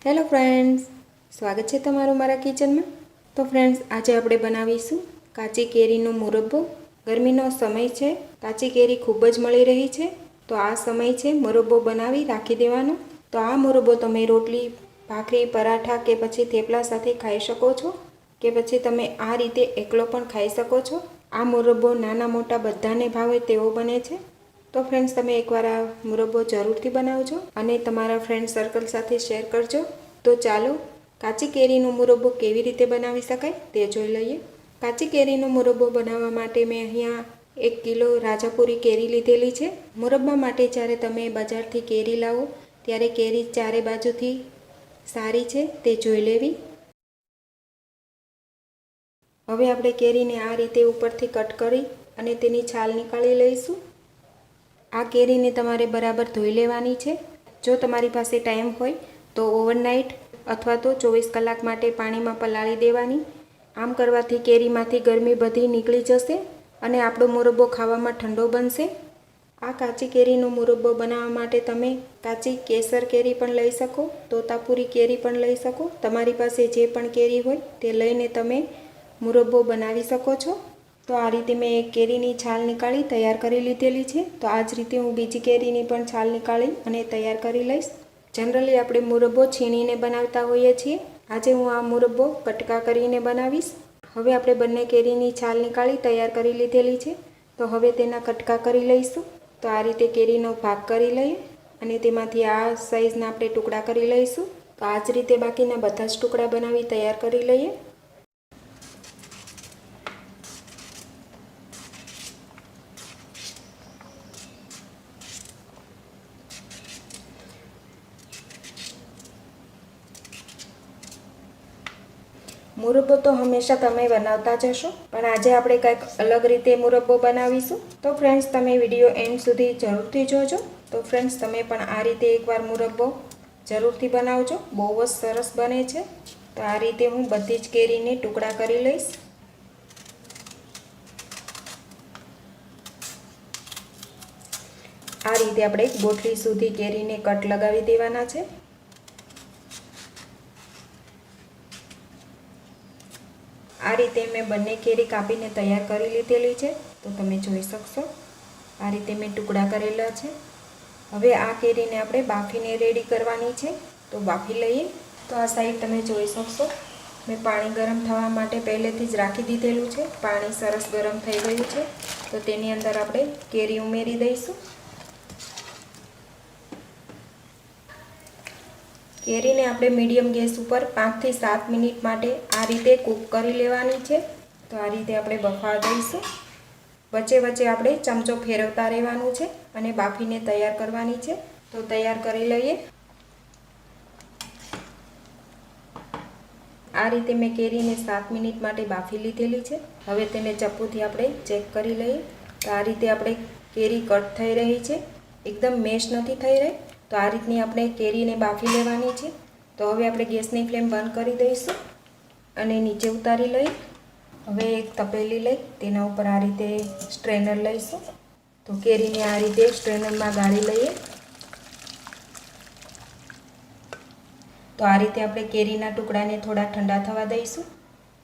Hello friends, સ્વાગત છે તમારું મારા કિચનમાં। તો ફ્રેન્ડ્સ, આજે આપણે બનાવીશું કાચી કેરીનો મુરબ્બો। ગરમીનો સમય છે, કાચી કેરી ખૂબ જ મળી રહી છે, તો આ સમય છે મુરબ્બો બનાવી રાખી દેવાનો। તો આ મુરબ્બો તમે રોટલી, ભાખરી, પરાઠા કે પછી થેપલા સાથે ખાઈ શકો છો, કે પછી તમે આ રીતે એકલો પણ ખાઈ શકો છો। આ મુરબ્બો નાના મોટા બધાને ભાવે તેવો બને છે। તો ફ્રેન્ડ્સ, તમે એકવાર આ મુરબ્બો જરૂરથી બનાવજો અને તમારા ફ્રેન્ડ સર્કલ સાથે શેર કરજો। તો ચાલો કાચી કેરીનો મુરબ્બો કેવી રીતે બનાવી શકાય તે જોઈ લઈએ। કાચી કેરીનો મુરબ્બો બનાવવા માટે મેં અહીંયા 1 કિલો રાજાપુરી કેરી લીધેલી છે। મુરબ્બા માટે જ્યારે તમે બજારથી કેરી લાવો ત્યારે કેરી ચારે બાજુથી સારી છે તે જોઈ લેવી। હવે આપણે કેરીને આ રીતે ઉપરથી કટ કરી અને તેની છાલ નીકાળી લઈશું। આ કેરીને તમારે બરાબર ધોઈ લેવાની છે। જો તમારી પાસે ટાઈમ હોય તો ઓવરનાઇટ અથવા તો 24 કલાક માટે પાણીમાં પલાળી દેવાની। આમ કરવાથી કેરીમાંથી ગરમી બધી નીકળી જશે અને આપણો મુરબ્બો ખાવામાં ઠંડો બનશે। આ કાચી કેરીનો મુરબ્બો બનાવવા માટે તમે કાચી કેસર કેરી પણ લઈ શકો, તોતાપુરી કેરી પણ લઈ શકો। તમારી પાસે જે પણ કેરી હોય તે લઈને તમે મુરબ્બો બનાવી શકો છો। તો આ રીતે મેં એક કેરીની છાલ નીકાળી તૈયાર કરી લીધેલી છે। તો આ જ રીતે હું બીજી કેરીની પણ છાલ નીકાળી અને તૈયાર કરી લઈશ। જનરલી આપણે મુરબ્બો છીણીને બનાવતા હોઈએ છીએ, આજે હું આ મુરબ્બો કટકા કરીને બનાવીશ। હવે આપણે બંને કેરીની છાલ નીકાળી તૈયાર કરી લીધેલી છે, તો હવે તેના કટકા કરી લઈશું। તો આ રીતે કેરીનો ભાગ કરી લઈએ અને તેમાંથી આ સાઈઝના આપણે ટુકડા કરી લઈશું। તો આ જ રીતે બાકીના બધા જ ટુકડા બનાવી તૈયાર કરી લઈએ। મુરબ્બો તો હંમેશા તમે બનાવતા જ હશો, પણ આજે આપણે કંઈક અલગ રીતે મુરબ્બો બનાવીશું। તો ફ્રેન્ડ્સ, તમે વિડીયો એન્ડ સુધી જરૂરથી જોજો। તો ફ્રેન્ડ્સ, તમે પણ આ રીતે એકવાર મુરબ્બો જરૂરથી બનાવજો, બહુ જ સરસ બને છે। તો આ રીતે હું બધી જ કેરીને ટુકડા કરી લઈશ। આ રીતે આપણે ગોઠલી સુધી કેરીને કટ લગાવી દેવાના છે। આ રીતે મેં બંને કેરી કાપીને તૈયાર કરી લીધેલી છે, તો તમે જોઈ શકશો આ રીતે મેં ટુકડા કરેલા છે। હવે આ કેરીને આપણે બાફીને રેડી કરવાની છે, તો બાફી લઈએ। તો આ સાઈડ તમે જોઈ શકશો મેં પાણી ગરમ થવા માટે પહેલેથી જ રાખી દીધેલું છે। પાણી સરસ ગરમ થઈ ગયું છે, તો તેની અંદર આપણે કેરી ઉમેરી દઈશું। કેરીને આપણે મીડિયમ ગેસ ઉપર 5 થી 7 મિનિટ માટે આ રીતે કૂક કરી લેવાની છે। તો આ રીતે આપણે બફાવા દઈશું। વચ્ચે વચ્ચે આપણે ચમચો ફેરવતા રહેવાનું છે અને બાફીને તૈયાર કરવાની છે। તો તૈયાર કરી લઈએ। આ રીતે મેં કેરીને 7 મિનિટ માટે બાફી લીધેલી છે। હવે તેને ચપ્પુથી આપણે ચેક કરી લઈએ। તો આ રીતે આપણે કેરી કટ થઈ રહી છે, એકદમ મેશ નથી થઈ રહી। તો આ રીતની આપણે કેરીને બાફી લેવાની છે। તો હવે આપણે ગેસની ફ્લેમ બંધ કરી દઈશું અને નીચે ઉતારી લઈએ। હવે એક તપેલી લઈ તેના ઉપર આ રીતે સ્ટ્રેનર લઈશું। તો કેરીને આ રીતે સ્ટ્રેનરમાં ગાળી લઈએ। તો આ રીતે આપણે કેરીના ટુકડાને થોડા ઠંડા થવા દઈશું,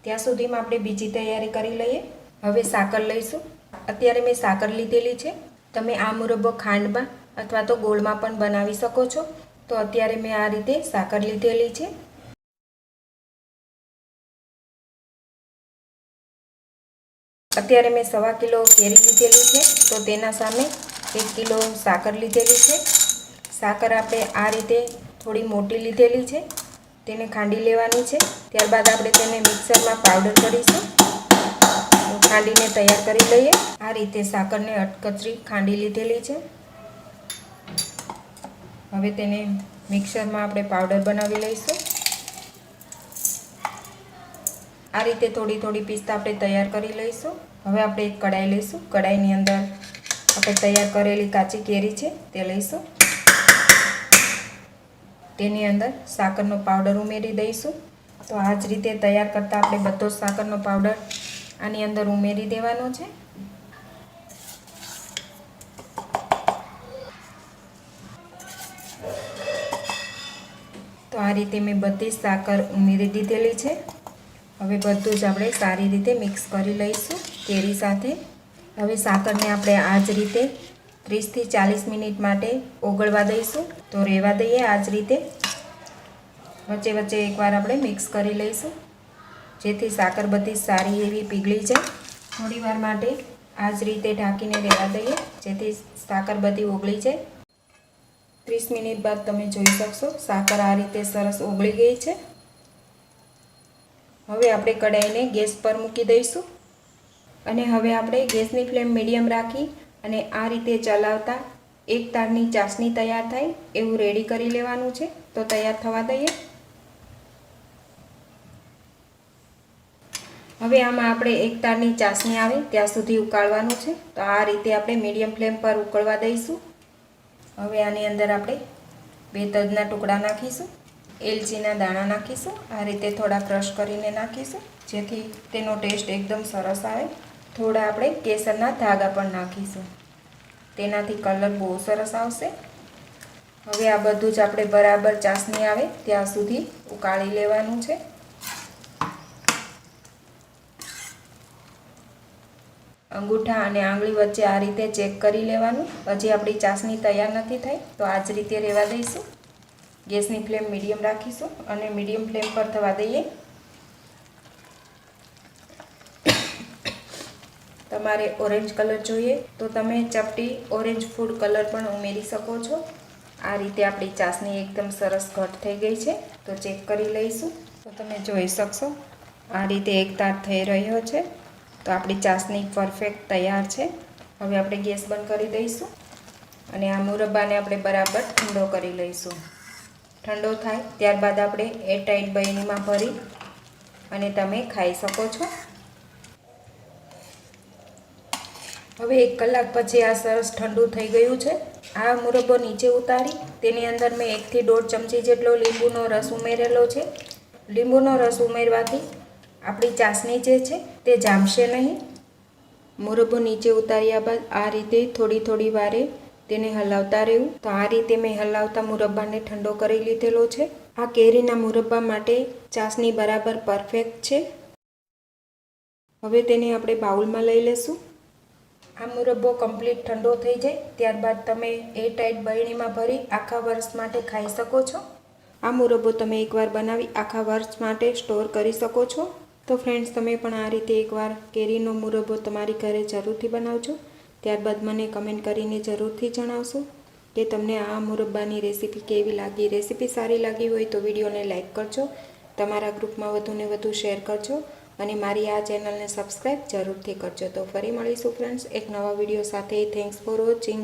ત્યાં સુધીમાં આપણે બીજી તૈયારી કરી લઈએ। હવે સાકર લઈશું। અત્યારે મેં સાકર લીધેલી છે, તમે આ મુરબ્બો ખાંડમાં અથવા તો ગોળમાં પણ બનાવી શકો છો। તો અત્યારે મેં આ રીતે સાકર લીધેલી છે। અત્યારે મેં 1.25 કિલો કેરી લીધેલી છે, તો તેના સામે 1 કિલો સાકર લીધેલી છે। સાકર આપણે આ રીતે થોડી મોટી લીધેલી છે, તેને ખાંડી લેવાની છે। ત્યારબાદ આપણે તેને મિક્સરમાં પાવડર કરીશું। તો ખાંડીને તૈયાર કરી લઈએ। આ રીતે સાકરને અધકચરી ખાંડી લીધેલી છે। હવે તેને મિક્સરમાં આપણે પાવડર બનાવી લઈશું। આ રીતે થોડી થોડી પીસતા આપણે તૈયાર કરી લઈશું। હવે આપણે એક કડાઈ લઈશું। કડાઈની અંદર આપણે તૈયાર કરેલી કાચી કેરી છે તે લઈશું। તેની અંદર સાકરનો પાવડર ઉમેરી દઈશું। તો આ જ રીતે તૈયાર કરતાં આપણે બધો સાકરનો પાવડર આની અંદર ઉમેરી દેવાનો છે। તો આ રીતે મેં બધી સાકર ઉમેરી દીધેલી છે. હવે બધું જ આપણે સારી રીતે મિક્સ કરી લઈશું કેરી સાથે. હવે સાકરને આપણે આ જ રીતે 30 થી 40 મિનિટ માટે ઓગળવા દઈશું. તો રહેવા દઈએ આ જ રીતે. વચ્ચે વચ્ચે એકવાર આપણે મિક્સ કરી લઈશું જેથી સાકર બધી સારી એવી પીગળી જાય. થોડી વાર માટે આ જ રીતે ઢાંકીને રહેવા દઈએ જેથી સાકર બધી ઓગળી જાય. 30 મિનિટ બાદ તમે જોઈ શકશો સાકર આ રીતે સરસ ઓગળી ગઈ છે. હવે આપણે કઢાઈને ગેસ પર મૂકી દઈશું અને હવે આપણે ગેસની ફ્લેમ મીડિયમ રાખી અને આ રીતે ચલાવતા એક તારની ચાસણી તૈયાર થાય એવું રેડી કરી લેવાનું છે. તો તૈયાર થવા દઈએ. હવે આમાં આપણે એક તારની ચાસણી આવે ત્યાં સુધી ઉકાળવાનું છે. તો આ રીતે આપણે મીડિયમ ફ્લેમ પર ઉકળવા દઈશું. હવે આની અંદર આપણે 2 તજના ટુકડા નાખીશું, એલચીના દાણા નાખીશું. આ રીતે થોડા ક્રશ કરીને નાખીશું જેથી તેનો ટેસ્ટ એકદમ સરસ આવે. થોડા આપણે કેસરના ધાગા પણ નાખીશું, તેનાથી કલર બહુ સરસ આવશે. હવે આ બધું જ આપણે બરાબર ચાસણી આવે ત્યાં સુધી ઉકાળી લેવાનું છે. અંગૂઠા અને આંગળી વચ્ચે આ રીતે ચેક કરી લેવાનું. હજી આપણી ચાસણી તૈયાર નથી થઈ તો આ જ રીતે રહેવા દઈશું. ગેસની ફ્લેમ મીડિયમ રાખીશું અને મીડિયમ ફ્લેમ પર થવા દઈએ. તમારે ઓરેન્જ કલર જોઈએ તો તમે ચપટી ઓરેન્જ ફૂડ કલર પણ ઉમેરી શકો છો. આ રીતે આપણી ચાસણી એકદમ સરસ ઘટ થઈ ગઈ છે. તો ચેક કરી લઈશું. તો તમે જોઈ શકશો આ રીતે એક તાર થઈ રહ્યો છે. તો આપણી ચાસણી પરફેક્ટ તૈયાર છે. હવે આપણે ગેસ બંધ કરી દઈશું અને આ મુરબ્બાને આપણે બરાબર ઠંડો કરી લઈશું. ઠંડો થાય ત્યારબાદ આપણે એરટાઈટ બરણીમાં ભરી અને તમે ખાઈ શકો છો. હવે 1 કલાક પછી આ સરસ ઠંડુ થઈ ગયું છે. આ મુરબ્બો નીચે ઉતારી તેની અંદર મેં 1 થી 1.5 ચમચી જેટલો લીંબુનો રસ ઉમેરેલો છે. લીંબુનો રસ ઉમેરવાથી આપણી ચાસણી જે છે તે જામશે નહીં. મુરબ્બો નીચે ઉતાર્યા બાદ આ રીતે થોડી વારે તેને હલાવતા રહેવું. તો આ રીતે મેં હલાવતા મુરબ્બાને ઠંડો કરી લીધેલો છે. આ કેરીના મુરબ્બા માટે ચાસણી બરાબર પરફેક્ટ છે. હવે તેને આપણે બાઉલમાં લઈ લેશું. આ મુરબ્બો કમ્પ્લીટ ઠંડો થઈ જાય ત્યારબાદ તમે એરટાઈટ બરણીમાં ભરી આખા વર્ષ માટે ખાઈ શકો છો. આ મુરબ્બો તમે એકવાર બનાવી આખા વર્ષ માટે સ્ટોર કરી શકો છો. તો ફ્રેન્ડ્સ, તમે પણ આ રીતે એકવાર કેરીનો મુરબ્બો તમારી ઘરે જરૂરથી બનાવજો. ત્યારબાદ મને કમેન્ટ કરીને જરૂરથી જણાવશો કે તમને આ મુરબ્બાની રેસીપી કેવી લાગી. રેસીપી સારી લાગી હોય તો વિડીયોને લાઇક કરજો, તમારા ગ્રુપમાં વધુને વધુ શેર કરજો અને મારી આ ચેનલને સબસ્ક્રાઈબ જરૂરથી કરજો. તો ફરી મળીશું ફ્રેન્ડ્સ એક નવા વિડીયો સાથે. Thanks for watching.